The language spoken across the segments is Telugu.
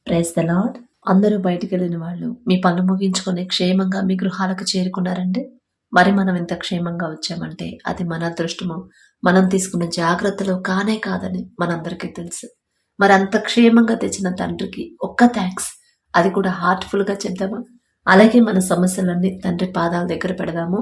Praise the lord. అందరూ బయటికి వెళ్ళిన వాళ్ళు మీ పనులు ముగించుకొని క్షేమంగా మీ గృహాలకు చేరుకున్నారండి. మరి మనం ఇంత క్షేమంగా వచ్చామంటే అది మన అదృష్టము, మనం తీసుకున్న జాగ్రత్తలు కానే కాదని మనందరికీ తెలుసు. మరి అంత క్షేమంగా తెచ్చిన తండ్రికి ఒక్క థ్యాంక్స్, అది కూడా హార్ట్ఫుల్ గా చెప్దామా? అలాగే మన సమస్యలన్నీ తండ్రి పాదాల దగ్గర పెడదాము.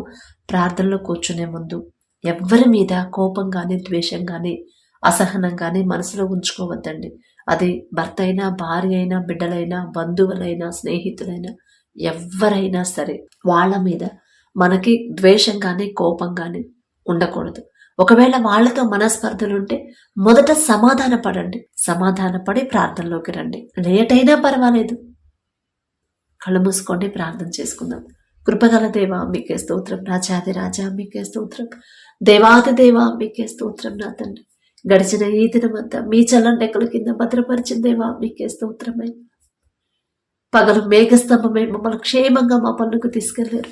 ప్రార్థనలో కూర్చునే ముందు ఎవ్వరి మీద కోపం కానీ ద్వేషం కానీ అసహనం కానీ మనసులో ఉంచుకోవద్దండి. అది భర్త అయినా, భార్య అయినా, బిడ్డలైనా, బంధువులైనా, స్నేహితులైనా, ఎవరైనా సరే వాళ్ళ మీద మనకి ద్వేషం కానీ కోపం కానీ ఉండకూడదు. ఒకవేళ వాళ్ళతో మనస్పర్ధలుంటే మొదట సమాధాన పడండి. సమాధాన పడి ప్రార్థనలోకి రండి. లేట్ అయినా పర్వాలేదు, కళ్ళు మూసుకోండి, ప్రార్థన చేసుకుందాం. కృపగల దేవా మీకే స్తోత్రం, రాజాది రాజా మీకే స్తోత్రం, దేవాది దేవా మీకే స్తోత్రం. నా తండ్రి, గడిచిన ఈ దినమంతా మీ చల్లండెక్కల కింద భద్రపరిచిన దేవా మీకే స్తోత్రమై. పగలు మేఘస్తంభమై మమ్మల్ని క్షేమంగా మా పనులకు తీసుకెళ్లారు.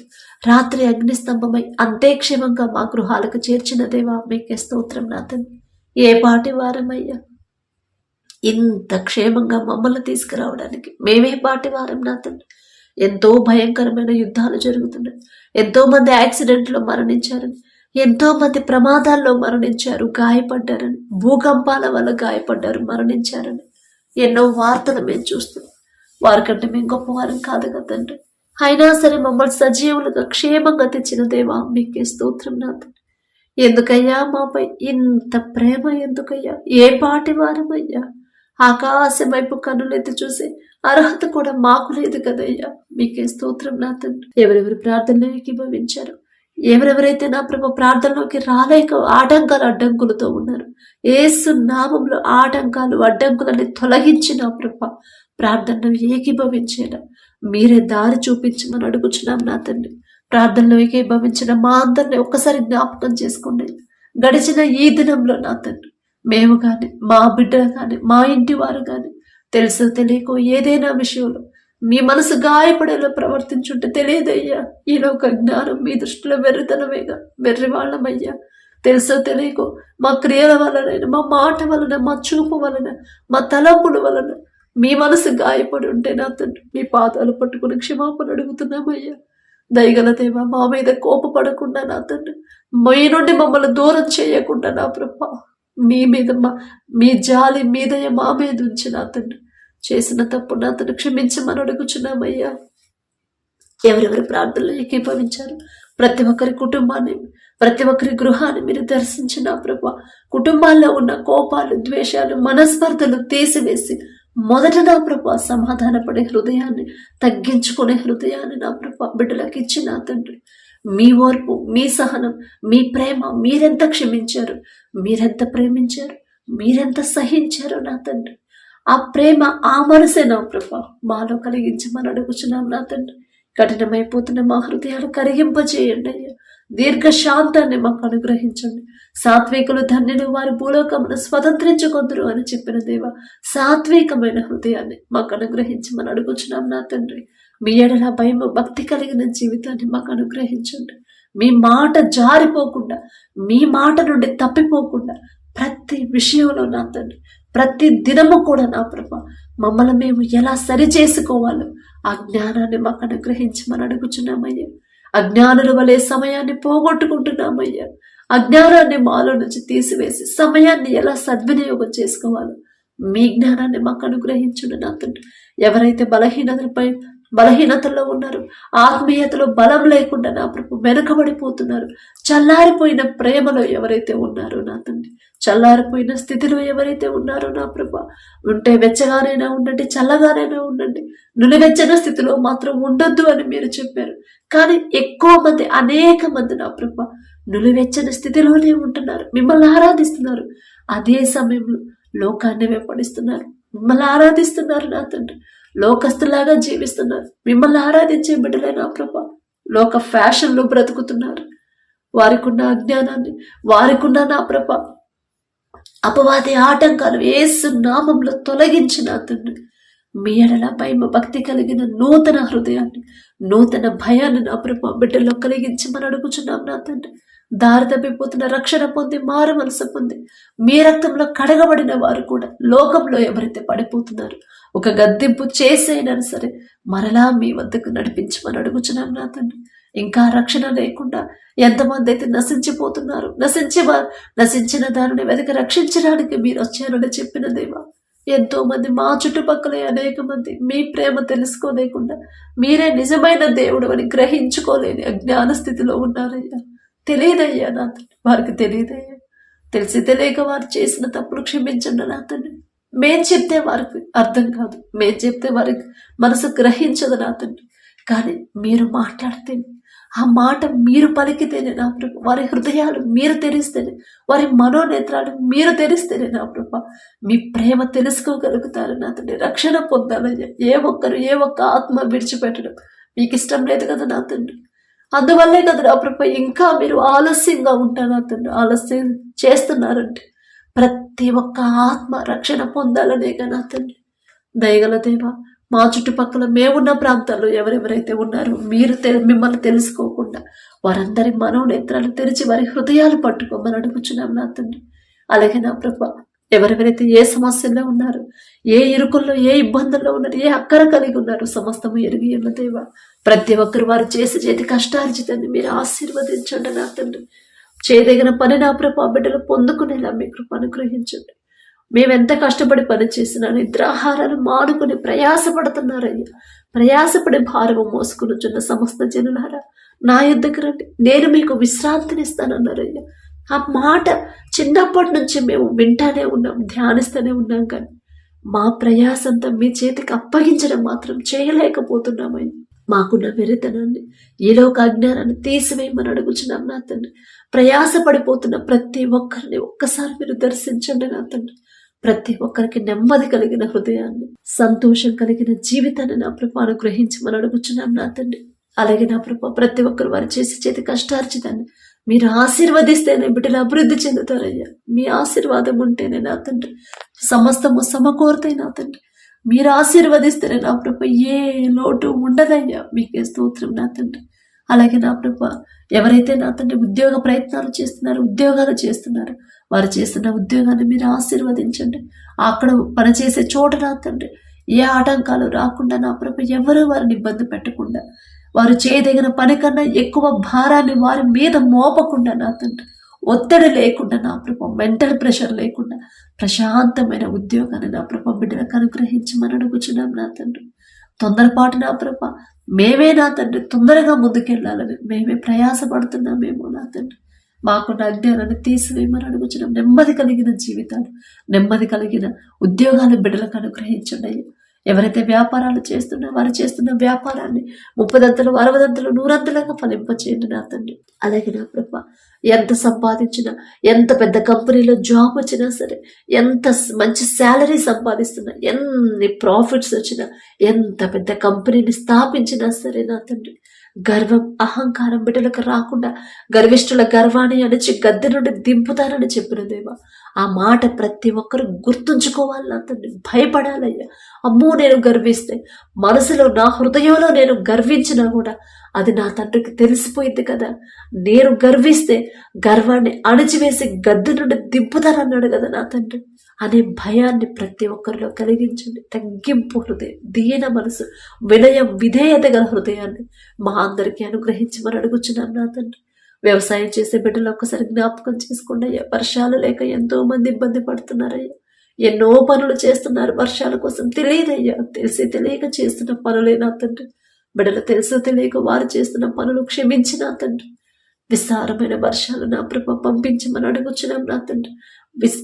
రాత్రి అగ్నిస్తంభమై అంతే క్షేమంగా మా గృహాలకు చేర్చిన దేవా మీకే స్తోత్రం. నా తండ్రి, ఏ పాటి వారమయ్యా, ఇంత క్షేమంగా మమ్మల్ని తీసుకురావడానికి మేమే పాటి వారం. నా తండ్రి, ఎంతో భయంకరమైన యుద్ధాలు జరుగుతున్నాయి. ఎంతో మంది యాక్సిడెంట్లో మరణించారని, ఎంతో మంది ప్రమాదాల్లో మరణించారు, గాయపడ్డారని, భూకంపాల వల్ల గాయపడ్డారు, మరణించారని ఎన్నో వార్తలు మేము చూస్తున్నాం. వారికంటే మేము గొప్పవారం కాదు కదండి. అయినా సరే మమ్మల్ని సజీవులుగా క్షేమంగా తెచ్చిన దేవా మీకే స్తోత్రం. నా తండ్రి, ఎందుకయ్యా మాపై ఇంత ప్రేమ? ఎందుకయ్యా? ఏ పాటి వారమయ్యా? ఆకాశం వైపు కన్నులెత్తి చూసే అర్హత కూడా మాకు లేదు కదయ్యా. మీకే స్తోత్రం. నా తండ్రి, ఎవరెవరు ప్రార్థనలో ఏకీభవించారు, ఎవరెవరైతే నా ప్రభు ప్రార్థనలోకి రాలేక ఆటంకాలు అడ్డంకులతో ఉన్నారు, యేసు నామంలో ఆటంకాలు అడ్డంకులని తొలగించి నా ప్రభు ప్రార్థనలో ఏకీభవించేలా మీరే దారి చూపించమని అడుగుచున్నాం. నా తండ్రి, ప్రార్థనలో ఏకీభవించిన మా అందరిని ఒక్కసారి జ్ఞాపకం చేసుకోండి. గడిచిన ఈ దినంలో నా తండ్రి, మేము కానీ, మా బిడ్డలు కానీ, మా ఇంటి వారు కానీ తెలుసో తెలియకో ఏదైనా విషయంలో మీ మనసు గాయపడేలా ప్రవర్తించుంటే తెలియదయ్యా. ఈ లోక జ్ఞానం మీ దృష్టిలో వెర్రితనమేగా, వెర్రివాళ్ళమయ్యా. తెలుసో తెలియకో మా క్రియల వలన, మా మాట వలన, మా చూపు వలన, మా తలంపుల వలన మీ మనసు గాయపడి ఉంటే నా తండ్రి, మీ పాదాలు పట్టుకుని క్షమాపణ అడుగుతున్నామయ్యా. దయగల దేవా, మా మీద కోపపడకుండా నా తండ్రి, మీ నుండి మమ్మల్ని దూరం చేయకుండా నా ప్రభా, మీ మీద మీ జాలి మీ దయ మా మీద ఉంచి నా తండ్రి, చేసిన తప్పు నా తండ్రి క్షమించమని అడుగుచున్నామయ్యా. ఎవరెవరి ప్రార్థనలు ఏకీభవించారు ప్రతి ఒక్కరి కుటుంబాన్ని, ప్రతి ఒక్కరి గృహాన్ని మీరు దర్శించిన ప్రభా, కుటుంబాల్లో ఉన్న కోపాలు, ద్వేషాలు, మనస్పర్ధలు తీసివేసి మొదట నా ప్రభా సమాధాన పడే హృదయాన్ని, తగ్గించుకునే హృదయాన్ని నా ప్రభా బిడ్డలకు ఇచ్చి నా తండ్రి, మీ ఓర్పు, మీ సహనం, మీ ప్రేమ, మీరెంత క్షమించారు, మీరెంత ప్రేమించారు, మీరెంత సహించారు నా తండ్రి, ఆ ప్రేమ, ఆ మనసే నా ప్రభా మాలో కలిగించమని అడుగుచున్నాం. నా తండ్రి, కఠినమైపోతున్న మా హృదయాలు కరిగింపజేయండి అయ్యా. దీర్ఘ శాంతాన్ని మాకు అనుగ్రహించండి. సాత్వికులు ధన్యులు, వారి భూలోకమును స్వతంత్రించుకొందురు అని చెప్పిన దేవ, సాత్వికమైన హృదయాన్ని మాకు అనుగ్రహించమని అడుగుచున్నాం. నా తండ్రి, మీ ఎడల భయం, భక్తి కలిగిన జీవితాన్ని మాకు అనుగ్రహించండి. మీ మాట జారిపోకుండా, మీ మాట నుండి తప్పిపోకుండా ప్రతి విషయంలో నా తండ్రి, ప్రతి దినము కూడా నా ప్రభ మమ్మల్ని మేము ఎలా సరి చేసుకోవాలో ఆ జ్ఞానాన్ని మాకు అనుగ్రహించమని అడుగుచున్నామయ్యా. అజ్ఞానుల వలె సమయాన్ని పోగొట్టుకుంటున్నామయ్యా. అజ్ఞానాన్ని మాలో నుంచి తీసివేసి సమయాన్ని ఎలా సద్వినియోగం చేసుకోవాలో మీ జ్ఞానాన్ని మాకు అనుగ్రహించుండి నా తండ్రి. ఎవరైతే బలహీనతల్లో ఉన్నారు, ఆత్మీయతలో బలం లేకుండా నా ప్రభు వెనుకబడిపోతున్నారు, చల్లారిపోయిన ప్రేమలో ఎవరైతే ఉన్నారో నా తండ్రి, చల్లారిపోయిన స్థితిలో ఎవరైతే ఉన్నారో నా ప్రభు, ఉంటే వెచ్చగానైనా ఉండండి, చల్లగానైనా ఉండండి, నులివెచ్చని స్థితిలో మాత్రం ఉండొద్దు అని మీరు చెప్పారు. కానీ ఎక్కువ మంది, అనేక మంది నా ప్రభు నులివెచ్చని స్థితిలోనే ఉంటున్నారు, మిమ్మల్ని ఆరాధిస్తున్నారు. అదే సమయంలో లోకాన్ని వెంబడిస్తున్నారు, మిమ్మల్ని ఆరాధిస్తున్నారు నా తండ్రి, లోకస్తులాగా జీవిస్తున్నారు. మిమ్మల్ని ఆరాధించే బిడ్డలే నా ప్రభా లోక ఫ్యాషన్లో బ్రతుకుతున్నారు. వారికున్న అజ్ఞానాన్ని, వారికున్న నా ప్రభా అపవాది ఆటంకాలు యేసు నామంలో తొలగించిన తండ్రి, మీ ఎడల భయం, భక్తి కలిగిన నూతన హృదయాన్ని, నూతన భయాన్ని నా ప్రభా బిడ్డల్లో కలిగించమని అడుగుచున్నాం. నా తండ్రి, దారి తప్పిపోతున్న, రక్షణ పొంది మారు మనసు పొంది మీ రక్తంలో కడగబడిన వారు కూడా లోకంలో ఎవరైతే పడిపోతున్నారు, ఒక గద్దింపు చేసైనా సరే మరలా మీ వద్దకు నడిపించమని అడుగుచున్నాం నా తండ్రి. ఇంకా రక్షణ లేకుండా ఎంతమంది అయితే నశించిపోతున్నారు, నశించిన దానిని వెతికి రక్షించడానికి మీరు వచ్చారని చెప్పిన దేవా, ఎంతో మంది మా చుట్టుపక్కల అనేక మంది మీ ప్రేమ తెలుసుకోలేకుండా మీరే నిజమైన దేవుడు అని గ్రహించుకోలేని అజ్ఞాన స్థితిలో ఉన్నారయ్యా. తెలియదయ్యా నా తండ్రి, వారికి తెలియదయ్యా. తెలిసి తెలియక వారు చేసిన తప్పులు క్షమించండి నా తండ్రి. మేం చెప్తే వారికి అర్థం కాదు, మేం చెప్తే వారికి మనసు గ్రహించదు నా తండ్రి. కానీ మీరు మాట్లాడితే, ఆ మాట మీరు పలికితేనే నా ప్రభు, వారి హృదయాలు మీరు తెరిస్తేనే, వారి మనోనేత్రాలు మీరు తెరిస్తేనే నా ప్రభు మీ ప్రేమ తెలుసుకోగలుగుతారు నా తండ్రి. రక్షణ పొందాలయ్యా. ఏ ఒక్క ఆత్మ విడిచిపెట్టడం మీకు ఇష్టం లేదు కదా నా తండ్రి. అందువల్లే కదా నా ప్రభు ఇంకా మీరు ఆలస్యంగా ఉంటారు నా తండ్రి. ఆలస్యం చేస్తున్నారంటే ప్రతి ఒక్క ఆత్మ రక్షణ పొందాలనే కదా నా తండ్రి. దయగల దేవా, మా చుట్టుపక్కల మేమున్న ప్రాంతాల్లో ఎవరెవరైతే ఉన్నారో మీరు మిమ్మల్ని తెలుసుకోకుండా వారందరి మనోనేత్రాలు తెరిచి వారి హృదయాలు పట్టుకోమని అడుగుచున్నాం నా తండ్రి. అలాగే నా ప్రభా, ఎవరెవరైతే ఏ సమస్యల్లో ఉన్నారు, ఏ ఇరుకుల్లో, ఏ ఇబ్బందుల్లో ఉన్నారు, ఏ అక్కర కలిగి ఉన్నారు, సమస్తము ఎరిగి ఉన్న దేవా, ప్రతి ఒక్కరు వారు చేతి కష్టార్జితాన్ని మీరు ఆశీర్వదించండి నా తండ్రి. చేయదగిన పని నా ప్రభా బిడ్డలు పొందుకునేలా మీ కృప అనుగ్రహించండి. మేమెంత కష్టపడి పని చేసినా నిద్రాహారాలు మానుకుని ప్రయాసపడుతున్నారయ్యా. ప్రయాసపడి భారము మోసుకునిచున్న సమస్త జనులారా నా యుద్ధకు రండి, నేను మీకు విశ్రాంతినిస్తానన్నారయ్యా. ఆ మాట చిన్నప్పటి నుంచి మేము వింటానే ఉన్నాం, ధ్యానిస్తూనే ఉన్నాం. కానీ మా ప్రయాసంతా మీ చేతికి అప్పగించడం మాత్రం చేయలేకపోతున్నామయ్యా. మాకున్న వెరితనాన్ని, ఈలోక అజ్ఞానాన్ని తీసివేయమని అడుగుచున్నాం నా తండ్రి. ప్రయాసపడిపోతున్న ప్రతి ఒక్కరిని ఒక్కసారి మీరు దర్శించండి నా తండ్రి. ప్రతి ఒక్కరికి నెమ్మది కలిగిన హృదయాన్ని, సంతోషం కలిగిన జీవితాన్ని నా ప్రభు అనుగ్రహించమని అడుగుచున్నాం నా తండ్రి. అలాగే నా ప్రభు ప్రతి ఒక్కరు వారు చేతి కష్టార్జితాన్ని మీరు ఆశీర్వదిస్తేనే బిడ్డలు అభివృద్ధి చెందుతారయ్యా. మీ ఆశీర్వాదం ఉంటేనే నా తండ్రి సమస్తము సమకూరుతాయి నా తండ్రి. మీరు ఆశీర్వదిస్తేనే నా ప్రభు ఏ లోటు ఉండదయ్యా. మీకే స్తోత్రం నా తండ్రి. అలాగే నా ప్రభు ఎవరైతే నా తండ్రి ఉద్యోగ ప్రయత్నాలు చేస్తున్నారో, ఉద్యోగాలు చేస్తున్నారో, వారు చేస్తున్న ఉద్యోగాన్ని మీరు ఆశీర్వదించండి. అక్కడ పనిచేసే చోట నా తండ్రి ఏ ఆటంకాలు రాకుండా నా ప్రభు ఎవరు వారిని ఇబ్బంది పెట్టకుండా, వారు చేయదగిన పని కన్నా ఎక్కువ భారాన్ని వారి మీద మోపకుండా నా తండ్రి, ఒత్తిడి లేకుండా నా ప్రభు, మెంటల్ ప్రెషర్ లేకుండా ప్రశాంతమైన ఉద్యోగాన్ని నా ప్రభు బిడ్డలకు అనుగ్రహించమని అడుగుచున్నాం నా తండ్రి. తొందరపాటు నా ప్రభు మేమే నా తండ్రి తొందరగా ముందుకెళ్ళాలని మేమే ప్రయాసపడుతున్నామేమో నా తండ్రి. మాకున్న అజ్ఞానాన్ని తీసివేయమని అడుగుచున్నాం. నెమ్మది కలిగిన జీవితాలు, నెమ్మది కలిగిన ఉద్యోగాలు బిడ్డలకు అనుగ్రహించండి అయ్యా. ఎవరైతే వ్యాపారాలు చేస్తున్నా వారు చేస్తున్న వ్యాపారాన్ని 30 60 100 ఫలింపచేయండి నా తండ్రి. అలాగే నా ప్రభు ఎంత సంపాదించినా, ఎంత పెద్ద కంపెనీలో జాబ్ వచ్చినా సరే, ఎంత మంచి శాలరీ సంపాదిస్తున్నా, ఎన్ని ప్రాఫిట్స్ వచ్చినా, ఎంత పెద్ద కంపెనీని స్థాపించినా సరే నా తండ్రి గర్వం, అహంకారం బిడ్డలకు రాకుండా గర్విష్ఠుల గర్వాన్ని అణిచి గద్దె నుండి దింపుతానని చెప్పిన దేవా, ఆ మాట ప్రతి ఒక్కరు గుర్తుంచుకోవాలి నా తండ్రి. భయపడాలయ్యా. అమ్మో నేను గర్విస్తే, మనసులో నా హృదయంలో నేను గర్వించినా కూడా అది నా తండ్రికి తెలిసిపోయింది కదా. నేను గర్విస్తే గర్వాన్ని అణిచివేసి గద్దె నుండి దింపుతానన్నాడు కదా నా తండ్రి అనే భయాన్ని ప్రతి ఒక్కరిలో కలిగించండి. తగ్గింపు హృదయం, దీన మనసు, వినయం, విధేయత గల హృదయాన్ని మా అందరికీ అనుగ్రహించమని అడుగుచున్నాను నా తండ్రి. వ్యవసాయం చేసే బిడ్డలు ఒక్కసారి జ్ఞాపకం చేసుకోండి అయ్యా. వర్షాలు లేక ఎంతో మంది ఇబ్బంది పడుతున్నారయ్యా. ఎన్నో పనులు చేస్తున్నారు వర్షాల కోసం. తెలియదయ్యా, తెలిసి తెలియక చేస్తున్న పనులే నా తండ్రి. బిడ్డలు తెలుసు తెలియక వారు చేస్తున్న పనులు క్షమించి నా తండ్రి. విస్తారమైన వర్షాలు నా ప్రభు పంపించమని అడుగుచున్నాం నా తండ్రి.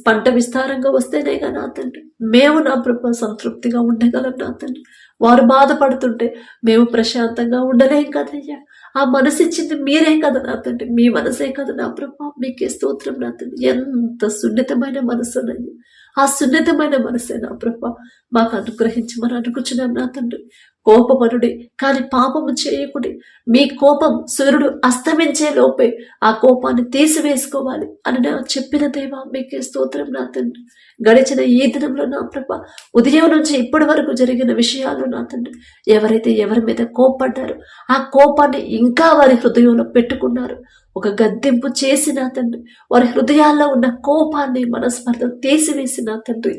పంట విస్తారంగా వస్తేనేగా నా తండ్రి మేము నా ప్రభు సంతృప్తిగా ఉండగలం నా తండ్రి. వారు బాధపడుతుంటే మేము ప్రశాంతంగా ఉండలేం కదయ్యా. ఆ మనసు ఇచ్చింది మీరే కదా నా తండ్రి, మీ మనసే కదా నా ప్రభు. మీకే స్తోత్రం నా తండ్రి. ఎంత సున్నితమైన మనసు అయ్యా. ఆ సున్నితమైన మనసే నా ప్రభు మాకు అనుగ్రహించమని అడుగుచున్నాం నా తండ్రి. కోపమనుడి కానీ పాపము చేయకుడి. మీ కోపం సూర్యుడు అస్తమించే లోపే ఆ కోపాన్ని తీసివేసుకోవాలి అని నా చెప్పిన దేవా, మీకే స్తోత్రం నా తండ్రి. గడిచిన ఈ దినంలో నా ప్రభ ఉదయం నుంచి ఇప్పటి వరకు జరిగిన విషయాలు నా తండ్రి, ఎవరైతే ఎవరి మీద కోపడ్డారో ఆ కోపాన్ని ఇంకా వారి హృదయంలో పెట్టుకున్నారు, ఒక గద్దింపు చేసి నా తండ్రి వారి హృదయాల్లో ఉన్న కోపాన్ని, మనస్పర్ధను తీసివేసి నా తండ్రి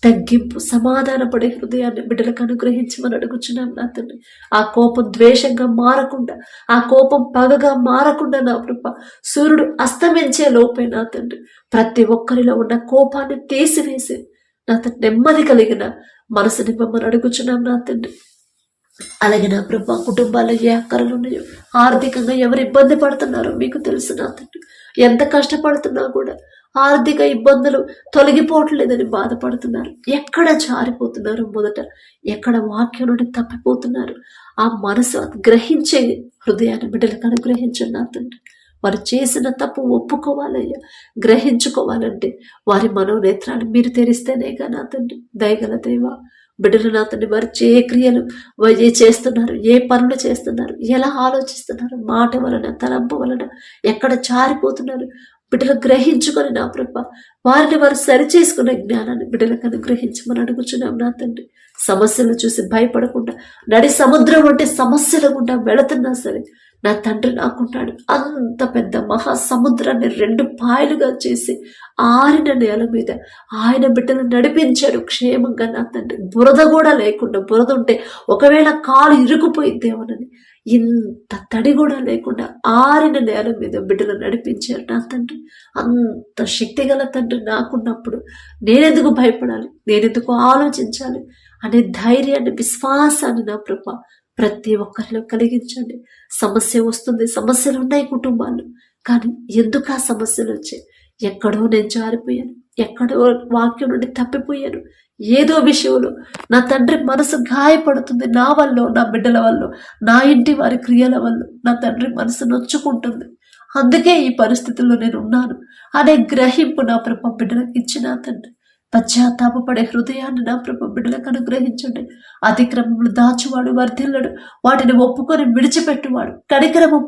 తగ్గింపు, సమాధాన పడే హృదయాన్ని బిడ్డలకు అనుగ్రహించమని అడుగుచున్నాం నా తండ్రి. ఆ కోపం ద్వేషంగా మారకుండా, ఆ కోపం పగగా మారకుండా నా ప్రభ, సూర్యుడు అస్తమించే లోపే నా తండ్రి ప్రతి ఒక్కరిలో ఉన్న కోపాన్ని తీసివేసి నా తండ్రి నెమ్మది కలిగిన మనసునివ్వమని అడుగుచున్నాం నా తండ్రి. అలాగే నా ప్రభా, కుటుంబాల్లో ఏ అక్కరలు ఉన్నాయో, ఆర్థికంగా ఎవరు ఇబ్బంది పడుతున్నారో మీకు తెలుసు నా తండ్రి. ఎంత కష్టపడుతున్నా కూడా ఆర్థిక ఇబ్బందులు తొలగిపోవట్లేదని బాధపడుతున్నారు. ఎక్కడ జారిపోతున్నారు, మొదట ఎక్కడ వాక్యం నుండి తప్పిపోతున్నారు. ఆ మనసు గ్రహించే హృదయాన్ని బిడ్డలకు అనుగ్రహించండి నా తండ్రి. వారు చేసిన తప్పు ఒప్పుకోవాలయ్యా, గ్రహించుకోవాలంటే వారి మనోనేత్రాలు మీరు తెరిస్తేనేగా నా తండ్రి. దయగల దేవా, బిడ్డలు నా తండ్రి వారు ఏ క్రియలు ఏ చేస్తున్నారు, ఏ పనులు చేస్తున్నారు, ఎలా ఆలోచిస్తున్నారు, మాట వలన తలంపు వలన ఎక్కడ జారిపోతున్నారు బిడ్డలు గ్రహించుకొని నా ప్రభ, వారిని వారు సరిచేసుకునే జ్ఞానాన్ని బిడ్డలకు అనుగ్రహించమని అడుగుచున్నాం నా తండ్రి. సమస్యలు చూసి భయపడకుండా నడి సముద్రం అంటే సమస్యల గుండా వెళుతున్నా సరే నా తండ్రి నాకున్నాడు. అంత పెద్ద మహాసముద్రాన్ని 2 పాయలుగా చేసి ఆరిన నేల మీద ఆయన బిడ్డను నడిపించాడు క్షేమంగా నా తండ్రి. బురద కూడా లేకుండా, బురద ఉంటే ఒకవేళ కాలు ఇరుకుపోయిద్దేమోనని ఇంత తడి కూడా లేకుండా ఆరిన నేల మీద బిడ్డలు నడిపించారు నా తండ్రి. అంత శక్తిగల తండ్రి నాకున్నప్పుడు నేనెందుకు భయపడాలి, నేనెందుకు ఆలోచించాలి అనే ధైర్యాన్ని, విశ్వాసాన్ని నా ప్రభ ప్రతి ఒక్కరిలో కలిగించండి. సమస్య వస్తుంది, సమస్యలు ఉన్నాయి కుటుంబాల్లో, కానీ ఎందుకు ఆ సమస్యలు వచ్చాయి? ఎక్కడో నేను జారిపోయాను, ఎక్కడో వాక్యం నుండి తప్పిపోయాను, ఏదో విషయంలో నా తండ్రి మనసు గాయపడుతుంది, నా వల్ల, నా బిడ్డల వల్ల, నా ఇంటి వారి క్రియల వల్ల నా తండ్రి మనసు నొచ్చుకుంటుంది. అందుకే ఈ పరిస్థితుల్లో నేను ఉన్నాను అనే గ్రహింపు నా ప్రభ బిడ్డలకు ఇచ్చిన తండ్రి. పశ్చాత్తాపడే హృదయాన్ని నా ప్రభ బిడ్డలకు అనుగ్రహించండి. అతిక్రమములు దాచువాడు వర్ధిల్లడు, వాటిని ఒప్పుకొని విడిచిపెట్టువాడు కనికరము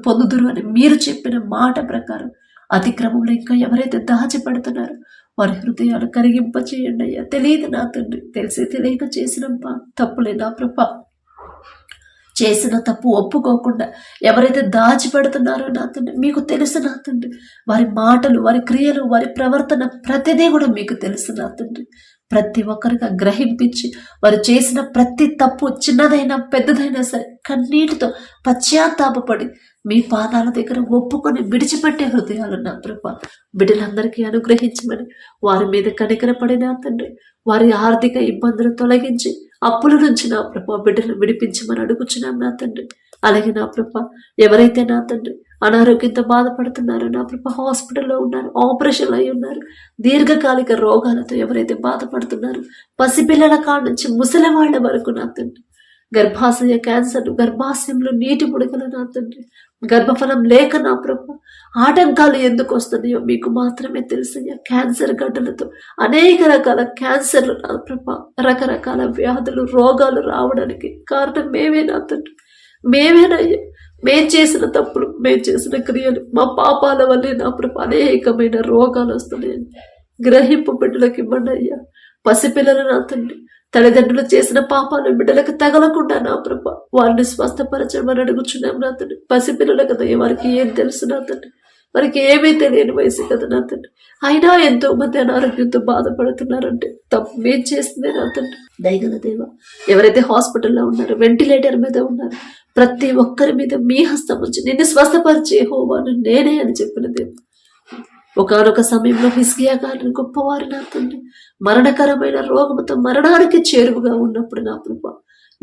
పొందుదురు అని మీరు చెప్పిన మాట ప్రకారం అతిక్రమంలో ఇంకా ఎవరైతే దాచిపెడుతున్నారో వారి హృదయాలు కరిగింప చేయండి అయ్యా. తెలియదు నా తండ్రి, తెలిసి తెలియక చేసిన తప్పులే నా ప్రభ. చేసిన తప్పు ఒప్పుకోకుండా ఎవరైతే దాచిపెడుతున్నారో నా తండ్రి మీకు తెలుసు నా తండ్రి. వారి మాటలు, వారి క్రియలు, వారి ప్రవర్తన ప్రతిదీ కూడా మీకు తెలుసు నా తండ్రి. ప్రతి ఒక్కరిగా గ్రహింపించి వారు చేసిన ప్రతి తప్పు చిన్నదైనా పెద్దదైనా సరే కన్నీటితో పశ్చాత్తాపడి మీ పాదాల దగ్గర ఒప్పుకొని విడిచిపెట్టే హృదయాలు నా ప్రభ బిడ్డలందరికీ అనుగ్రహించమని, వారి మీద కనికరపడి నా తండ్రి వారి ఆర్థిక ఇబ్బందులు తొలగించి అప్పుల నుంచి నా ప్రభ బిడ్డలు విడిపించమని అడుగుచున్నాం నా తండ్రి. అలాగే నా ప్రభ ఎవరైతే నా తండ్రి అనారోగ్యంతో బాధపడుతున్నారో నా ప్రభ, హాస్పిటల్లో ఉన్నారు, ఆపరేషన్లు అయి ఉన్నారు, దీర్ఘకాలిక రోగాలతో ఎవరైతే బాధపడుతున్నారో, పసిపిల్లల కాడ నుంచి ముసలి వాళ్ళ వరకు నా తండ్రి, గర్భాశయ క్యాన్సర్, గర్భాశయంలో నీటి ముడకలు నా తండ్రి, గర్భఫలం లేక నా ప్రభ ఆటంకాలు ఎందుకు వస్తున్నాయో మీకు మాత్రమే తెలుసయ్యా. క్యాన్సర్ గడ్డలతో అనేక రకాల క్యాన్సర్లు నా ప్రభ, రకరకాల వ్యాధులు, రోగాలు రావడానికి కారణం మేమే నా తండ్రి, మేమేనయ్యా. మేం చేసిన తప్పులు, మేం చేసిన క్రియలు, మా పాపాల వల్లే నా ప్రభ అనేకమైన రోగాలు వస్తున్నాయని గ్రహింపు బిడ్డలకు ఇవ్వండి అయ్యా. పసిపిల్లలు నా తండ్రి తల్లిదండ్రులు చేసిన పాపాలు బిడ్డలకు తగలకుండా నా ప్రభ వారిని స్వస్థపరచమని అడుగుచున్నాం నా తండ్రి. పసిపిల్లలు కదా, వారికి ఏం తెలుసు నా తండ్రి, వారికి ఏమీ తెలియని వయసు కదా నా తండ్రి. అయినా ఎంతో మంది అనారోగ్యంతో బాధపడుతున్నారంటే తప్పు మేం చేసిందే నా తండ్రి. దయగల దేవ, ఎవరైతే హాస్పిటల్లో ఉన్నారో, వెంటిలేటర్ మీద ఉన్నారు, ప్రతి ఒక్కరి మీద మీ హస్తం ఉంచి నిన్ను స్వస్థపరిచే హోవాను నేనే అని చెప్పిన దేవ. ఒకనొక సమయంలో హిజ్కియా గారిని గొప్పవారు నా తండ్రి మరణకరమైన రోగముతో మరణానికి చేరువుగా ఉన్నప్పుడు నా ప్రభ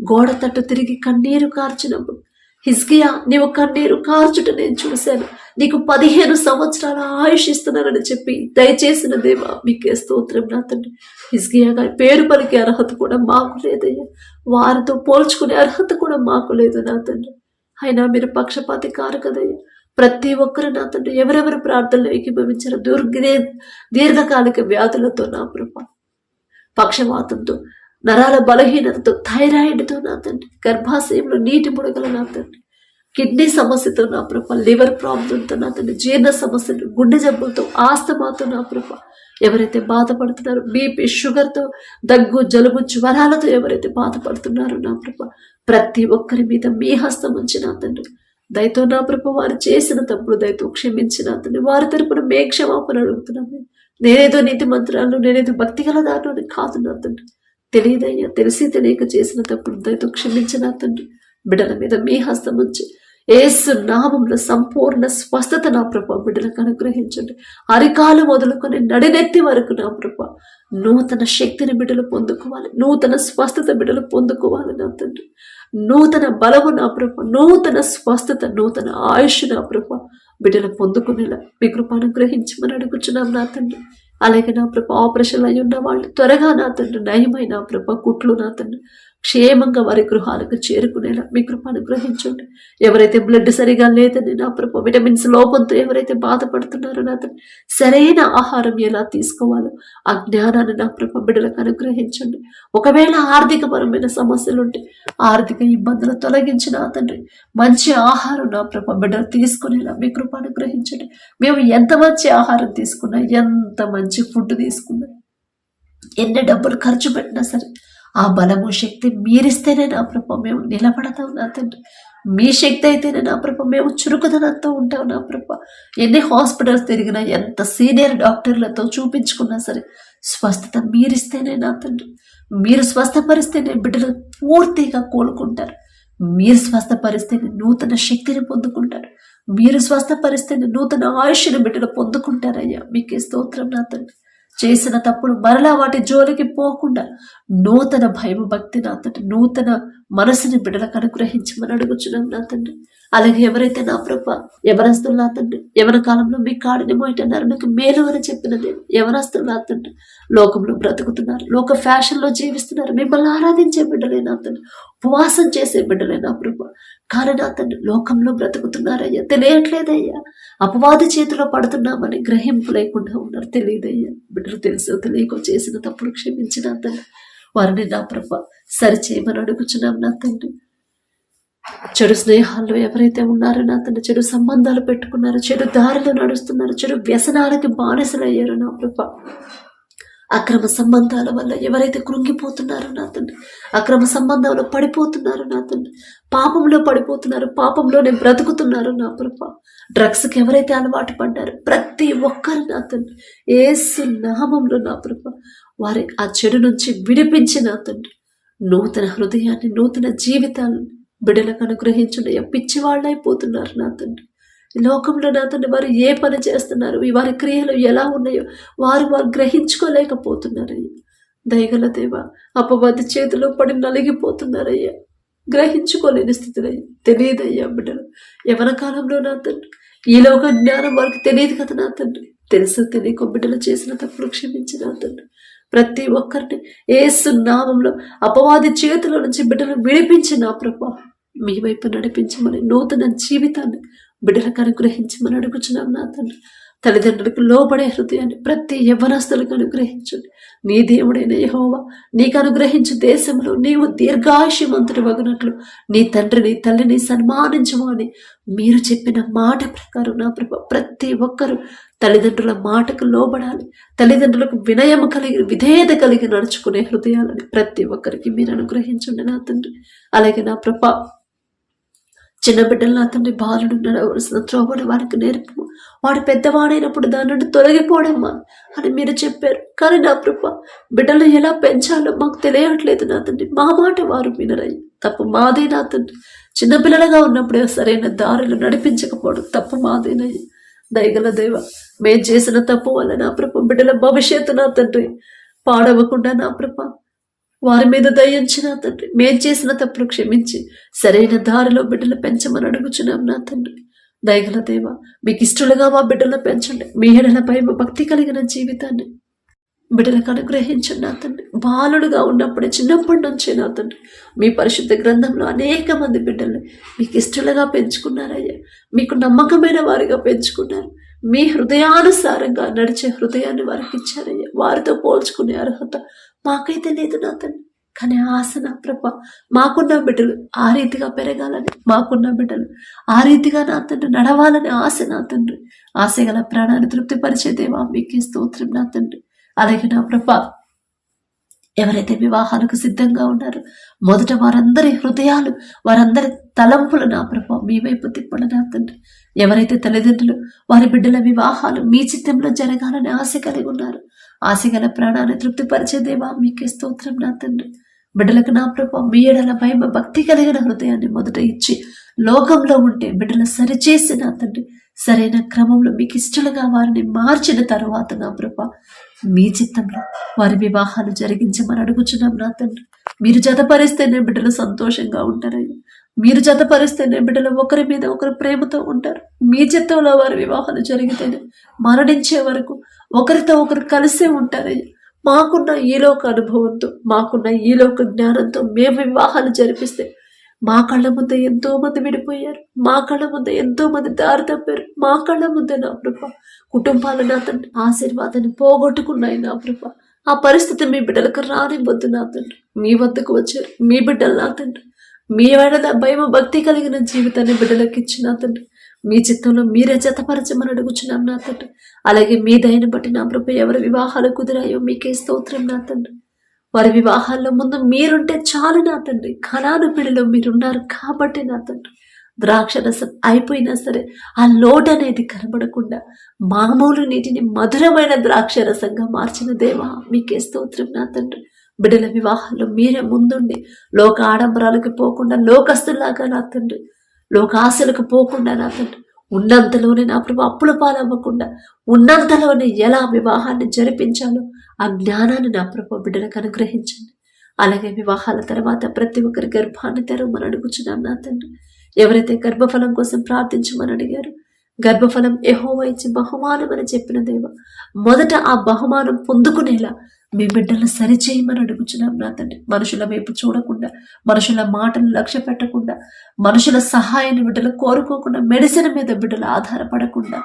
గోడ తట్టు తిరిగి కన్నీరు కార్చినప్పుడు, హిజ్కియా నీవు కన్నీరు కార్చుట నేను చూశాను, నీకు 15 సంవత్సరాల ఆయుష్ ఇస్తున్నానని చెప్పి దయచేసిన దేవా మీకే స్తోత్రం నా తండ్రి. హిజ్కియా గారి పేరు పలికే అర్హత కూడా మాకు లేదయ్యా, వారితో పోల్చుకునే అర్హత కూడా మాకు లేదు నా తండ్రి. అయినా మీరు పక్షపాతి కారు కదయ్యా. ప్రతి ఒక్కరు నా తండ్రి ఎవరెవరు ప్రార్థనలు ఏకీభవించారు, దీర్ఘకాలిక వ్యాధులతో నా ప్రభ, పక్షవాతంతో, నరాల బలహీనతతో, థైరాయిడ్తో నా తండ్రి, గర్భాశయంలో నీటి ముడగలు నా తండ్రి, కిడ్నీ సమస్యతో నా ప్రభ, లివర్ ప్రాబ్లంతో నా తండ్రి, జీర్ణ సమస్యలు, గుండె జబ్బులతో, ఆస్తమాతో నా ప్రభ ఎవరైతే బాధపడుతున్నారో, బీపీ, షుగర్తో, దగ్గు, జలుబు, జ్వరాలతో ఎవరైతే బాధపడుతున్నారో నా ప్రభ ప్రతి ఒక్కరి మీద మీ హస్తం ఉంచి నా తండ్రి దయతో నా ప్రభ వారు చేసిన తప్పుడు దయతో క్షమించిన తండ్రి, వారి తరపున మే క్షమాపణ అడుగుతున్నాము. నేనేదో నీతి మంత్రాలు, నేనేదో భక్తి గల దాంట్లో కాదు నా తండ్రి. తెలియదయ్యా, తెలిసి తెలియక చేసిన తప్పుడు దయతో క్షమించిన తండ్రి. బిడ్డల మీద మీ హస్తం ఉంచి యేసు నామంలో సంపూర్ణ స్వస్థత నా ప్రభా బిడ్డలకు అనుగ్రహించండి. అరికాలు మొదలుకొని నడినెత్తి వరకు నా ప్రభా నూతన శక్తిని బిడ్డలు పొందుకోవాలి, నూతన స్వస్థత బిడ్డలు పొందుకోవాలి నా తండ్రి. నూతన బలము నా ప్రభా, నూతన స్వస్థత, నూతన ఆయుష్ నా ప్రభా బిడ్డలు పొందుకునేలా మీ కృప అనుగ్రహించమని అడుగుచున్నాం నా తండ్రి. అలాగే నా ప్రభా ఆపరేషన్లు అయి ఉన్న వాళ్ళు త్వరగా నా తండ్రి నయమై నా ప్రభా కుట్లు నా తండ్రి క్షేమంగా వారి గృహాలకు చేరుకునేలా మీ కృప అనుగ్రహించండి. ఎవరైతే బ్లడ్ సరిగా లేదని నా ప్రభా విటమిన్స్ లోపంతో ఎవరైతే బాధపడుతున్నారో నా తండ్రి సరైన ఆహారం ఎలా తీసుకోవాలో ఆ జ్ఞానాన్ని నా ప్రభా బిడ్డలకు అనుగ్రహించండి. ఒకవేళ ఆర్థికపరమైన సమస్యలు ఉంటే ఆర్థిక ఇబ్బందులు తొలగించిన తండ్రి మంచి ఆహారం నా ప్రభా బిడ్డలు తీసుకునేలా మీ కృప అనుగ్రహించండి. మేము ఎంత మంచి ఆహారం తీసుకున్నా, ఎంత మంచి ఫుడ్ తీసుకున్నా, ఎన్ని డబ్బులు ఖర్చు పెట్టినా సరే ఆ బలము శక్తి మీరిస్తేనే నా ప్రభా మేము నిలబడతాం నా తండ్రి. మీ శక్తి అయితేనే నా ప్రభా మేము చురుకుదనంతో ఉంటాం నా ప్రభా. ఎన్ని హాస్పిటల్స్ తిరిగినా, ఎంత సీనియర్ డాక్టర్లతో చూపించుకున్నా సరే స్వస్థత మీరిస్తేనే నా తండ్రి. మీరు స్వస్థపరిస్తేనే బిడ్డలు పూర్తిగా కోలుకుంటారు. మీరు స్వస్థపరిస్తేనే నూతన శక్తిని పొందుకుంటారు. మీరు స్వస్థపరిస్తేనే నూతన ఆయుష్ని బిడ్డలు పొందుకుంటారయ్యా. మీకే స్తోత్రం నా తండ్రి. చేసిన తప్పుడు మరలా వాటి జోలికి పోకుండా నూతన భయం భక్తి నా తండ్రి, నూతన మనసుని బిడ్డలకు అనుగ్రహించమని అడుగుచున్నాం నా తండ్రి. అలాగే ఎవరైతే నా ప్రభా యవనస్తులు నా తండ్రి యవన కాలంలో మీ కాడిని మోయటన్నారు మీకు మేలు అని చెప్పిన నేను యవనస్తులు నా తండ్రి లోకంలో బ్రతుకుతున్నారు, లోక ఫ్యాషన్లో జీవిస్తున్నారు, మిమ్మల్ని ఆరాధించే బిడ్డలే నా తండ్రి, ఉపవాసం చేసే బిడ్డలే నా ప్రభా. కానీ నా తండ్రి లోకంలో బ్రతుకుతున్నారయ్యా, తెలియట్లేదయ్యా, అపవాది చేతిలో పడుతున్నామని గ్రహింపు లేకుండా ఉన్నారు, తెలియదయ్యా. బిడ్డలు తెలుసో తెలియకో చేసిన తప్పుడు క్షమించిన తండ్రి వారిని నా ప్రభా సరిచేయమని అడుగుచున్నాం నా తండ్రి. చెడు స్నేహాల్లో ఎవరైతే ఉన్నారో నా తండ్రి, చెడు సంబంధాలు పెట్టుకున్నారో, చెడు దారిలో నడుస్తున్నారు, చెడు వ్యసనాలకి బానిసలయ్యారో నా ప్రభా, అక్రమ సంబంధాల వల్ల ఎవరైతే కృంగిపోతున్నారో నా తండ్రి, అక్రమ సంబంధంలో పడిపోతున్నారు నా తండ్రి, పాపంలో పడిపోతున్నారు, పాపంలోనే బ్రతుకుతున్నారు నా ప్రభా, డ్రగ్స్కి ఎవరైతే అలవాటు పడ్డారో ప్రతి ఒక్కరు నా తండ్రి యేసు నామంలో నా ప్రభా వారి ఆ చెడు నుంచి విడిపించి నా తండ్రి నూతన హృదయాన్ని, నూతన జీవితాలను బిడ్డలకు అనుగ్రహించండి. పిచ్చివాళ్ళైపోతున్నారు నా తండ్రి లోకంలో నా తండ్రి. వారు ఏ పని చేస్తున్నారు, వారి క్రియలు ఎలా ఉన్నాయో వారు గ్రహించుకోలేకపోతున్నారయ్యా. దయగల దేవా అపవాది చేతిలో పడి నలిగిపోతున్నారయ్యా, గ్రహించుకోలేని స్థితిలో తెలియదయ్యా. బిడ్డలు యవన కాలంలో నా తండ్రి ఈ లోక జ్ఞానం వారికి తెలియదు కదా నా తండ్రి. తెలుసు తెలియక బిడ్డలు చేసిన తప్పులు క్షమించి నా తండ్రి ప్రతి ఒక్కరిని యేసు నామంలో అపవాది చేతుల నుంచి బిడ్డలు విడిపించి నా ప్రభా మీ వైపు నడిపించమని నూతన జీవితాన్ని బిడ్డలకు అనుగ్రహించమని అడుగుచున్నాం నా తండ్రి. తల్లిదండ్రులకు లోబడే హృదయాన్ని ప్రతి యవ్వనస్తులకు అనుగ్రహించండి. నీ దేవుడైన యెహోవా నీకు అనుగ్రహించు దేశంలో నీవు దీర్ఘాయుష్యమంతుడు వగునట్లు నీ తండ్రిని తల్లిని సన్మానించము అని మీరు చెప్పిన మాట ప్రకారం నా ప్రభా ప్రతి ఒక్కరూ తల్లిదండ్రుల మాటకు లోబడాలి, తల్లిదండ్రులకు వినయం కలిగి విధేయత కలిగి నడుచుకునే హృదయాలని ప్రతి ఒక్కరికి మీరు అనుగ్రహించండి నా తండ్రి. అలాగే నా ప్రభా చిన్న బిడ్డలు నా తండ్రి బాలుడు నడవలసిన త్రోవను వారికి నేర్పు, వాడు పెద్దవాడైనప్పుడు దాని నుండి తొలగిపోవడమ్మా అని మీరు చెప్పారు. కానీ నా ప్రభా బిడ్డలు ఎలా పెంచాలో మాకు తెలియట్లేదు నా తండ్రి. మా మాట వారు వినరయ్యి, తప్పు మాదే నా తండ్రి. చిన్నపిల్లలుగా ఉన్నప్పుడే సరైన దారిలో నడిపించకపోవడం తప్పు మాదేనయ్యి. దయగల దేవ మేము చేసిన తప్పు వల్ల నా ప్రభా బిడ్డల భవిష్యత్తు నా తండ్రి పాడవకుండా నా ప్రభా వారి మీద దయించిన తండ్రి మేం చేసిన తప్పులు క్షమించి సరైన దారిలో బిడ్డలు పెంచమని అడుగుచున్నాం నా తండ్రి. దయగల దేవ మీకు ఇష్టలుగా మా బిడ్డలను పెంచండి. మీ ఎడలపై భక్తి కలిగిన జీవితాన్ని బిడ్డలకు అనుగ్రహించండి నా తండ్రి. బాలుడుగా ఉన్నప్పుడే చిన్నప్పటి నుంచే నా తండ్రి మీ పరిశుద్ధ గ్రంథంలో అనేక మంది బిడ్డల్ని మీకు ఇష్టలుగా పెంచుకున్నారయ్యా, మీకు నమ్మకమైన వారిగా పెంచుకున్నారు. మీ హృదయానుసారంగా నడిచే హృదయాన్ని వారికి ఇచ్చారయ్యా. వారితో పోల్చుకునే అర్హత మాకైతే లేదు నా తండ్రి. కానీ ఆశ నా ప్రభా మాకున్న బిడ్డలు ఆ రీతిగా పెరగాలని, మాకున్న బిడ్డలు ఆ రీతిగా నా తండ్రి నడవాలని ఆశ నా తండ్రి. ఆశ గల ప్రాణాన్ని తృప్తిపరిచేదేవా మీకే స్తోత్రం నా తండ్రి. అలాగే నా ప్రభా ఎవరైతే వివాహాలకు సిద్ధంగా ఉన్నారో మొదట వారందరి హృదయాలు, వారందరి తలంపులు నా ప్రభా మీ వైపు తిప్పండి నా తండ్రి. ఎవరైతే తల్లిదండ్రులు వారి బిడ్డల వివాహాలు మీ చిత్తంలో జరగాలని ఆశ కలిగి ఉన్నారు, ఆశగల ప్రాణాన్ని తృప్తిపరిచే దేవా మీకే స్తోత్రం నా తండ్రి. బిడ్డలకు నా ప్రభా మీ ఎడల భయం భక్తి కలిగిన హృదయాన్ని మొదట ఇచ్చి లోకంలో ఉంటే బిడ్డలు సరిచేసి నా తండ్రి సరైన క్రమంలో మీకు ఇష్టలుగా వారిని మార్చిన తరువాత నా ప్రభా మీ చిత్తంలో వారి వివాహాలు జరిగించమని అడుగుచున్నాం నా తండ్రి. మీరు జతపరిస్తేనే బిడ్డలు సంతోషంగా ఉంటారయ్యా. మీరు జతపరిస్తేనే బిడ్డలు ఒకరి మీద ఒకరు ప్రేమతో ఉంటారు. మీ చిత్తంలో వారి వివాహాలు జరిగితేనే మరణించే వరకు ఒకరితో ఒకరు కలిసే ఉంటారయ్యా. మాకున్న ఈలోక అనుభవంతో, మాకున్న ఈలోక జ్ఞానంతో మేము వివాహాలు జరిపిస్తే మా కళ్ళ ముందే ఎంతో మంది విడిపోయారు, మా కళ్ళ ముందే ఎంతో మంది దారి తప్పారు, మా కళ్ళ ముందే నా ప్రభా కుటుంబాలు నా తండ్రి ఆశీర్వాదాన్ని పోగొట్టుకున్నాయి నా ప్రభా. ఆ పరిస్థితి మీ బిడ్డలకు రానివ్వద్దు నా తండ్రి. మీ వద్దకు వచ్చారు మీ బిడ్డలు నా తండ్రి. మీ వెడల భయం భక్తి కలిగిన జీవితాన్ని బిడ్డలకు ఇచ్చిన తండ్రి మీ చిత్తంలో మీరే జతపరచమని అడుగుచున్నాం నా తండ్రి. అలాగే మీ దయను బట్టి నా ప్రభు ఎవరి వివాహాలు కుదిరాయో మీకే స్తోత్రం నా తండ్రి. వారి వివాహాల్లో ముందు మీరుంటే చాలు నా తండ్రి. కనాను పిల్లలో మీరున్నారు కాబట్టి నా తండ్రి ద్రాక్షరసం అయిపోయినా సరే ఆ లోటు అనేది కనబడకుండా మామూలు నీటిని మధురమైన ద్రాక్షరసంగా మార్చిన దేవా మీకే స్తోత్రం నా తండ్రి. బిడ్డల వివాహాల్లో మీరే ముందుండి లోక ఆడంబరాలకు పోకుండా, లోకస్తులాగా నా తండ్రి లోక ఆశలకు పోకుండా నా తండ్రి ఉన్నంతలోనే నా ప్రభు అప్పుల పాలవ్వకుండా ఉన్నంతలోనే ఎలా వివాహాన్ని జరిపించాలో ఆ జ్ఞానాన్ని నా ప్రభు బిడ్డలకు అనుగ్రహించండి. అలాగే వివాహాల తర్వాత ప్రతి ఒక్కరి గర్భాన్ని తెరవమని అడుగుచున్నాం నా తండ్రి. ఎవరైతే గర్భఫలం కోసం ప్రార్థించమని అడిగారు, గర్భఫలం యెహోవా ఇచ్చే బహుమానం అని చెప్పిన దేవ మొదట ఆ బహుమానం పొందుకునేలా మీ బిడ్డలను సరిచేయమని అడుగుచున్నాం నా తండ్రి. మనుషుల వైపు చూడకుండా, మనుషుల మాటలు లక్ష్య పెట్టకుండా, మనుషుల సహాయాన్ని బిడ్డలు కోరుకోకుండా, మెడిసిన్ మీద బిడ్డలు ఆధారపడకుండా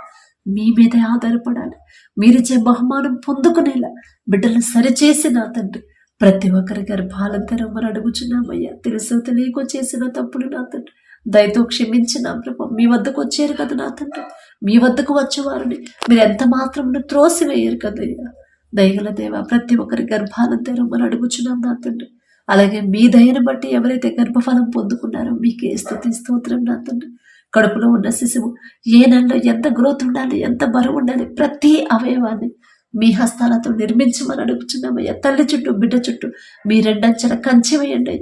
మీ మీదే ఆధారపడాలి. మీరిచ్చే బహుమానం పొందుకునేలా బిడ్డలను సరిచేసి నా తండ్రి ప్రతి ఒక్కరి గర్భాలను తెరవమని అడుగుచున్నామయ్యా. తెలుసో తెలియకో చేసిన తప్పులు నా తండ్రి దయతో క్షమించిన ప్రభు మీ వద్దకు వచ్చారు కదా నా తండ్రి. మీ వద్దకు వచ్చేవారిని మీరు ఎంత మాత్రం త్రోసివేయరు కదయ్యా. దయగల దేవ ప్రతి ఒక్కరి గర్భాలను తెరవమని అడుగుచున్నాం నా తండ్రి. అలాగే మీ దయను బట్టి ఎవరైతే గర్భఫలం పొందుకున్నారో మీకే స్తుతి స్తోత్రం నా తండ్రి. కడుపులో ఉన్న శిశువు ఏ నెలలో ఎంత గ్రోత్ ఉండాలి, ఎంత బరువు ఉండాలి, ప్రతి అవయవాన్ని మీ హస్తాలతో నిర్మించమని అడుగుచున్నామయ్యా. తల్లి చుట్టూ బిడ్డ చుట్టూ మీ రెండంచెల కంచె వేయండి.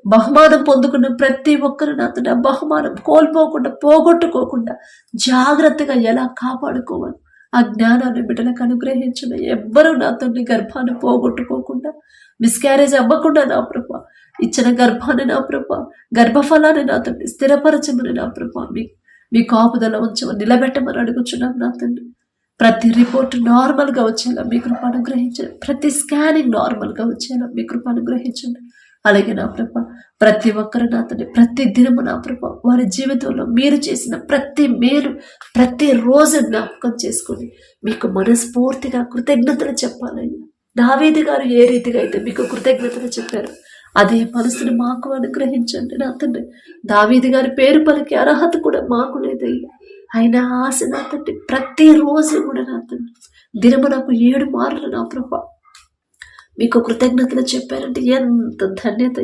బహుమానం పొందుకున్న ప్రతి ఒక్కరు నా తండ్రి ఆ బహుమానం కోల్పోకుండా, పోగొట్టుకోకుండా జాగ్రత్తగా ఎలా కాపాడుకోవాలి ఆ జ్ఞానాన్ని బిడ్డలకు అనుగ్రహించిన. ఎవ్వరూ నా తండ్రి గర్భాన్ని పోగొట్టుకోకుండా, మిస్క్యారేజ్ అవ్వకుండా నా ప్రభ ఇచ్చిన గర్భాన్ని నా ప్రభ గర్భఫలాన్ని నా తండ్రి స్థిరపరచమని నా ప్రభ మీ కాపుదల ఉంచమని నిలబెట్టమని అడుగుచున్నాం నా తండ్రి. ప్రతి రిపోర్ట్ నార్మల్గా వచ్చేలా మీ కృప అనుగ్రహించండి. ప్రతి స్కానింగ్ నార్మల్గా వచ్చేలా మీ కృప అనుగ్రహించండి. అలాగే నా ప్రభ ప్రతి ఒక్కరు నా తండ్రి ప్రతి దినము నా ప్రభ వారి జీవితంలో మీరు చేసిన ప్రతి మేలు ప్రతి రోజు జ్ఞాపకం చేసుకుని మీకు మనస్ఫూర్తిగా కృతజ్ఞతలు చెప్పాలయ్యా. దావీదు గారు ఏ రీతిగా అయితే మీకు కృతజ్ఞతలు చెప్పారు అదే మనసుని మాకు అనుగ్రహించండి నా తండ్రి. దావీదు గారి పేరు పలికే అర్హత కూడా మాకు లేదయ్యా. అయినా ఆశ నా తండ్రి ప్రతిరోజు కూడా నా తండ్రి దినము నాకు 7 మార్లు నా ప్రభ మీకు కృతజ్ఞతలు చెప్పారంటే ఎంత ధన్యత,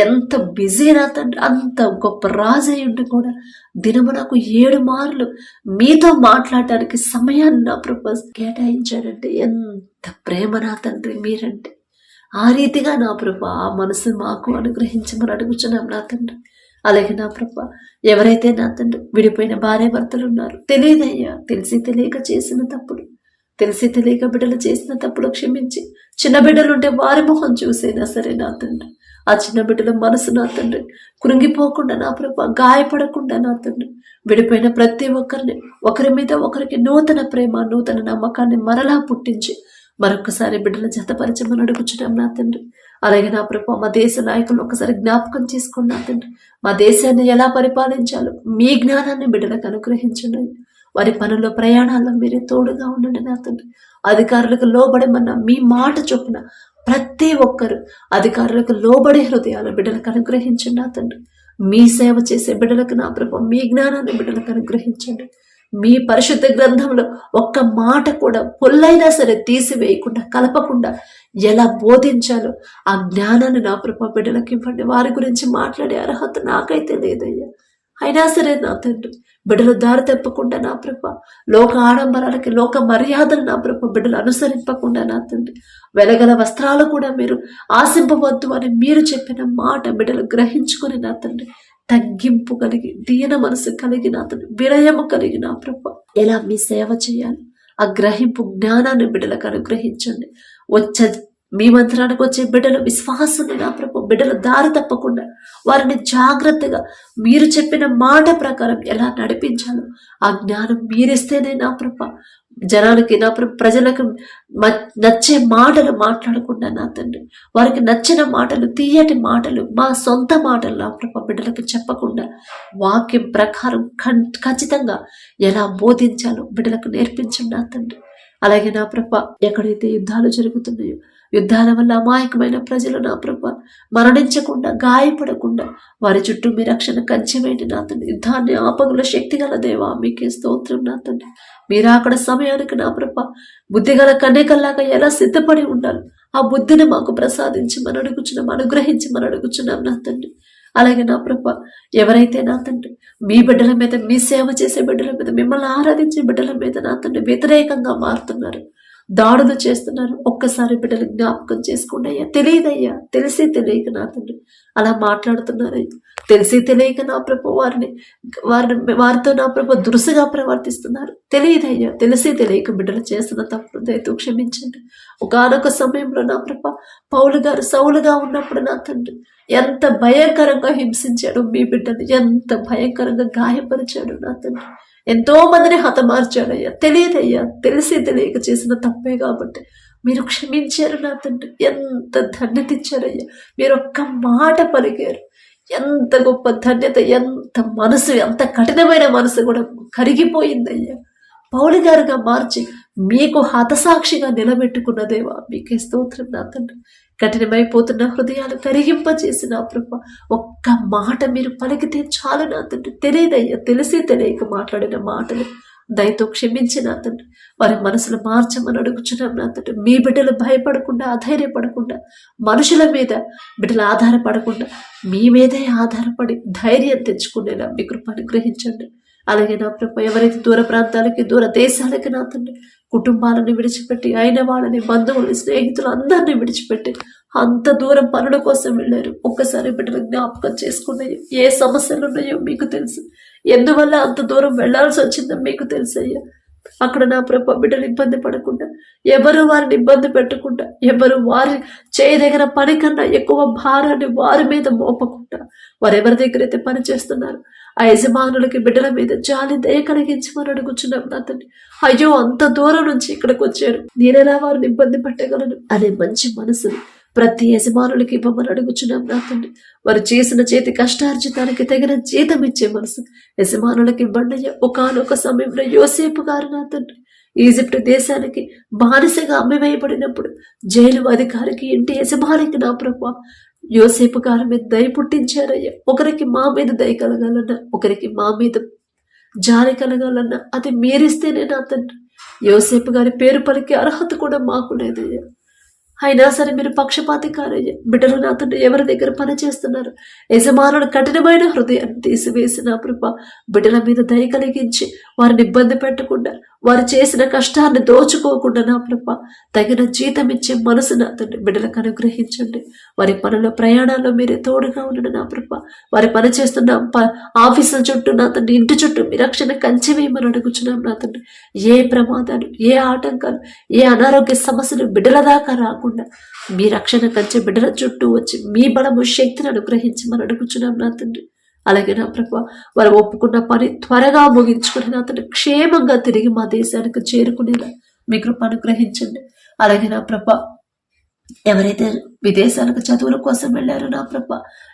ఎంత బిజీ నా తండ్రి. అంత గొప్ప రాజు అయి ఉండి కూడా దినము నాకు 7 మార్లు మీతో మాట్లాడటానికి సమయాన్ని నా ప్రభ కేటాయించారంటే ఎంత ప్రేమ నా తండ్రి మీరంటే. ఆ రీతిగా నా ప్రభ ఆ మనసు మాకు అనుగ్రహించమని అడుగుచున్నాం నా తండ్రి. అలాగే నా ప్రభ ఎవరైతే నా తండ్రి విడిపోయిన భార్య భర్తలు ఉన్నారు, తెలియదయ్యా, తెలిసి తెలియక చేసిన తప్పులు, తెలిసి తెలియక బిడ్డలు చేసిన తప్పులు క్షమించి, చిన్న బిడ్డలుంటే వారి మొహం చూసైనా సరే నా తండ్రి ఆ చిన్న బిడ్డల మనసు నా తండ్రి కృంగిపోకుండా నా ప్రభ గాయపడకుండా నా తండ్రి విడిపోయిన ప్రతి ఒక్కరిని ఒకరి మీద ఒకరికి నూతన ప్రేమ నూతన నమ్మకాన్ని మరలా పుట్టించి మరొకసారి బిడ్డల జతపరచమని అడుగుచున్నాం నా తండ్రి. అలాగే నా ప్రభ మా దేశ నాయకులు ఒకసారి జ్ఞాపకం చేసుకోండి నా తండ్రి. మా దేశాన్ని ఎలా పరిపాలించాలో మీ జ్ఞానాన్ని బిడ్డలకు అనుగ్రహించండి. వారి పనుల్లో ప్రయాణాల్లో మీరే తోడుగా ఉండండి నా తండ్రి. అధికారులకు లోబడమన్న మీ మాట చొప్పున ప్రతి ఒక్కరు అధికారులకు లోబడే హృదయాలు బిడ్డలకు అనుగ్రహించండి నా తండ్రి. మీ సేవ చేసే బిడ్డలకు నా ప్రభ మీ జ్ఞానాన్ని బిడ్డలకు అనుగ్రహించండి. మీ పరిశుద్ధ గ్రంథంలో ఒక్క మాట కూడా పొల్లైనా సరే తీసివేయకుండా కలపకుండా ఎలా బోధించాలో ఆ జ్ఞానాన్ని నా ప్రభా బిడ్డలకు ఇవ్వండి. వారి గురించి మాట్లాడే అర్హత నాకైతే లేదయ్యా. అయినా సరే నా తండ్రి, బిడ్డలు దారి తప్పకుండా నా ప్రభ, లోక ఆడంబరాలకి, లోక మర్యాదలు నా ప్రభ బిడ్డలు అనుసరింపకుండా నా తండ్రి, వెలగల వస్త్రాలు కూడా మీరు ఆశింపవద్దు అని మీరు చెప్పిన మాట బిడ్డలు గ్రహించుకొని నా తండ్రి, తగ్గింపు కలిగి, దీన మనసు కలిగి నా తండ్రి, వినయము కలిగి నా ప్రభ ఎలా మీ సేవ చేయాలి ఆ గ్రహింపు జ్ఞానాన్ని బిడ్డలకు అనుగ్రహించండి. వచ్చే మీ మంత్రానికి వచ్చే బిడ్డలు విశ్వాసుని నా ప్రభు బిడ్డలు దారి తప్పకుండా వారిని జాగ్రత్తగా మీరు చెప్పిన మాట ప్రకారం ఎలా నడిపించాలో ఆ జ్ఞానం మీరిస్తేనే నా ప్రభ జనాలకి, నా ప్రజలకు నచ్చే మాటలు మాట్లాడకుండా నా తండ్రి, వారికి నచ్చిన మాటలు, తీయటి మాటలు, మా సొంత మాటలు నా ప్రభ బిడ్డలకు చెప్పకుండా వాక్యం ప్రకారం ఖచ్చితంగా ఎలా బోధించాలో బిడ్డలకు నేర్పించండి నా తండ్రి. అలాగే నా ప్రభ ఎక్కడైతే యుద్ధాలు జరుగుతున్నాయో, యుద్ధాల వల్ల అమాయకమైన ప్రజలు నా ప్రభ మరణించకుండా, గాయపడకుండా వారి చుట్టూ మీ రక్షణ కంచెవేంటి నా తండ్రి. యుద్ధాన్ని ఆపగల శక్తి గల దేవా మీకే స్తోత్రం నా తండ్రి. మీరు అక్కడ సమయానికి నా ప్రభ బుద్ధిగల కన్యకల్లాగా ఎలా సిద్ధపడి ఉండాలి ఆ బుద్ధిని మాకు ప్రసాదించమని అడుగుచున్నాం, అనుగ్రహించమని అడుగుచున్నాం నా తండ్రి. అలాగే నా ప్రభ ఎవరైతే నా తండ్రి మీ బిడ్డల మీద, మీ సేవ చేసే బిడ్డల మీద, మిమ్మల్ని ఆరాధించే బిడ్డల మీద నా తండ్రి వ్యతిరేకంగా మారుతున్నారు, దాడులు చేస్తున్నారు, ఒక్కసారి బిడ్డలు జ్ఞాపకం చేసుకోండి అయ్యా. తెలియదయ్యా, తెలిసి తెలియక నా తండ్రి అలా మాట్లాడుతున్నారయ్యా. తెలిసి తెలియక నా ప్రభు వారితో నా ప్రభు దురుసుగా ప్రవర్తిస్తున్నారు. తెలియదయ్యా, తెలిసి తెలియక బిడ్డలు చేస్తున్న తప్పుడు దయతో క్షమించండి. ఒకనొక సమయంలో నా ప్రభ పౌలు గారు సౌలుగా ఉన్నప్పుడు నా తండ్రి ఎంత భయంకరంగా హింసించాడు మీ బిడ్డని, ఎంత భయంకరంగా గాయపరిచాడు నా తండ్రి. ఎంతో మందిని హతమార్చాడయ్యా. తెలియదయ్యా, తెలిసి తెలియక చేసిన తప్పే కాబట్టి మీరు క్షమించారు నా తండ్రి. ఎంత ధన్యత ఇచ్చారయ్యా, మీరు ఒక్క మాట పలికారు. ఎంత గొప్ప ధన్యత, ఎంత మనసు, ఎంత కఠినమైన మనసు కూడా కరిగిపోయిందయ్యా. పౌలు గారుగా మార్చి మీకు హతసాక్షిగా నిలబెట్టుకున్న దేవా మీకే స్తోత్రం నా తండ్రి. కఠినమైపోతున్న హృదయాలు కరిగింపజేసి నా ప్రభ ఒక్క మాట మీరు పలికితే చాలు నా తండ్రి. తెలియదయ్యా, తెలిసి తెలియక మాట్లాడిన మాటలు దయతో క్షమించి నా తండ్రి వారి మనసులు మార్చమని అడుగుచున్నాం నా తండ్రి. మీ బిడ్డలు భయపడకుండా, అధైర్యపడకుండా, మనుషుల మీద బిడ్డలు ఆధారపడకుండా మీ మీదే ఆధారపడి ధైర్యం తెచ్చుకునేలా మీ కృప అనుగ్రహించండి. అలాగే నా ప్రభ ఎవరైతే దూర ప్రాంతాలకి, దూర దేశాలకి నా తండ్రి కుటుంబాలను విడిచిపెట్టి, అయిన వాళ్ళని, బంధువులు, స్నేహితులు అందరినీ విడిచిపెట్టి అంత దూరం పనుల కోసం వెళ్ళారు. ఒక్కసారి బిడ్డలు జ్ఞాపకం చేసుకున్నాయి. ఏ సమస్యలు ఉన్నాయో మీకు తెలుసు, ఎందువల్ల అంత దూరం వెళ్లాల్సి వచ్చిందో మీకు తెలుసయ్యా. అక్కడ నా ప్రభ బిడ్డలు ఇబ్బంది పడకుండా, ఎవరు వారిని ఇబ్బంది పెట్టకుండా, ఎవరు వారి చేయదగిన పని కన్నా ఎక్కువ భారాన్ని వారి మీద మోపకుండా, వారెవరి దగ్గర అయితే పని చేస్తున్నారు ఆ యజమానులకి బిడ్డల మీద జాలి దయ కలిగించమని అడుగుచున్నాం నా తండ్రి. అయ్యో అంత దూరం నుంచి ఇక్కడికి వచ్చారు, నేనెలా వారిని ఇబ్బంది పెట్టగలను అనే మంచి మనసుని ప్రతి యజమానులకి ఇవ్వమని అడుగుచున్నాం నా తండ్రి. వారు చేసిన చేతి కష్టార్జితానికి తగిన జీతం ఇచ్చే మనసు యజమానులకి ఇవ్వండి. ఒకానొక సమయంలో యోసేపు గారు నా తండ్రి ఈజిప్ట్ దేశానికి బానిసగా అమ్మివేయబడినప్పుడు జైలు అధికారికి, ఇంటి యజమానికి నా ప్రభు యోసేపు గారి మీద దయ పుట్టించారయ్యా. ఒకరికి మా మీద దయ కలగాలన్నా, ఒకరికి మా మీద జాలి కలగాలన్నా అది మీరిస్తేనే నా తండ్రి. యోసేపు గారి పేరు పలికే అర్హత కూడా మాకు లేదయ్యా. అయినా సరే మీరు పక్షపాతి కారయ్యా. బిడ్డలు నా తండ్రి ఎవరి దగ్గర పని చేస్తున్నారు, యజమానులు కఠినమైన హృదయాన్ని తీసివేసిన కృప బిడ్డల మీద దయ కలిగించి వారిని ఇబ్బంది పెట్టకుండా, వారు చేసిన కష్టాన్ని దోచుకోకుండా నా ప్రభ తగిన జీతం ఇచ్చే మనసు నా తండ్రి బిడ్డలకు అనుగ్రహించండి. వారి పనుల ప్రయాణాల్లో మీరే తోడుగా ఉండండి నా ప్రభ. వారి పని చేస్తున్న ఆఫీసుల చుట్టూ నా తండ్రి, ఇంటి చుట్టూ మీ రక్షణ కంచె వేయమని అడుగుచున్నాం నా తండ్రి. ఏ ప్రమాదాలు, ఏ ఆటంకాలు, ఏ అనారోగ్య సమస్యలు బిడ్డల దాకా రాకుండా మీ రక్షణ కంచె బిడ్డల చుట్టూ వచ్చి మీ బలము, శక్తిని అనుగ్రహించమని అడుగుచున్నాం నా తండ్రి. అలాగే నా ప్రభ వారు ఒప్పుకున్న పని త్వరగా ముగించుకుని నా తండ్రి క్షేమంగా తిరిగి మా దేశానికి చేరుకునేలా మీ కృప అనుగ్రహించండి. అలాగే నా ప్రభ ఎవరైతే విదేశాలకు చదువుల కోసం వెళ్ళారు నా ప్రభ.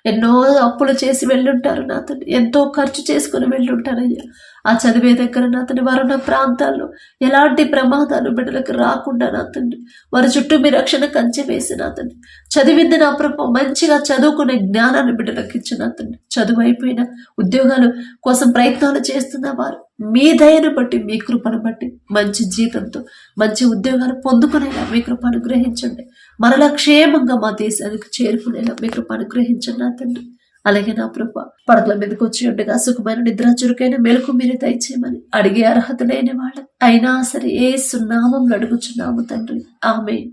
ఎన్నో అప్పులు చేసి వెళ్ళుంటారు నా తండ్రి, ఎంతో ఖర్చు చేసుకుని వెళ్ళుంటారయ్యా. ఆ చదివే దగ్గర నా తండ్రి వారున్న ప్రాంతాల్లో ఎలాంటి ప్రమాదాలు బిడ్డలకు రాకుండా నా తండ్రి వారి చుట్టూ మీ రక్షణ కంచె వేసి నా తండ్రి చదివింది నా ప్రభ మంచిగా చదువుకునే జ్ఞానాన్ని బిడ్డలకు ఇచ్చిన నా తండ్రి. చదువు అయిపోయిన ఉద్యోగాలు కోసం ప్రయత్నాలు చేస్తున్న వారు మీ దయను బట్టి మీ కృపను బట్టి మంచి జీతంతో మంచి ఉద్యోగాలు పొందుకునేలా మీ కృప అనుగ్రహించండి. మరలా క్షేమంగా మా దేశానికి చేరుకునేలా మీ కృప అనుగ్రహించండి నా తండ్రి. అలాగే నా ప్రభ పడకల మీదకి వచ్చి ఉండగా సుఖమైన నిద్ర చురుకైన మెలకు మీరు దయచేయమని అడిగే అర్హత లేని వాళ్ళం అయినా సరే యేసు నామములో అడుగుచున్నాము తండ్రి. ఆమేన్.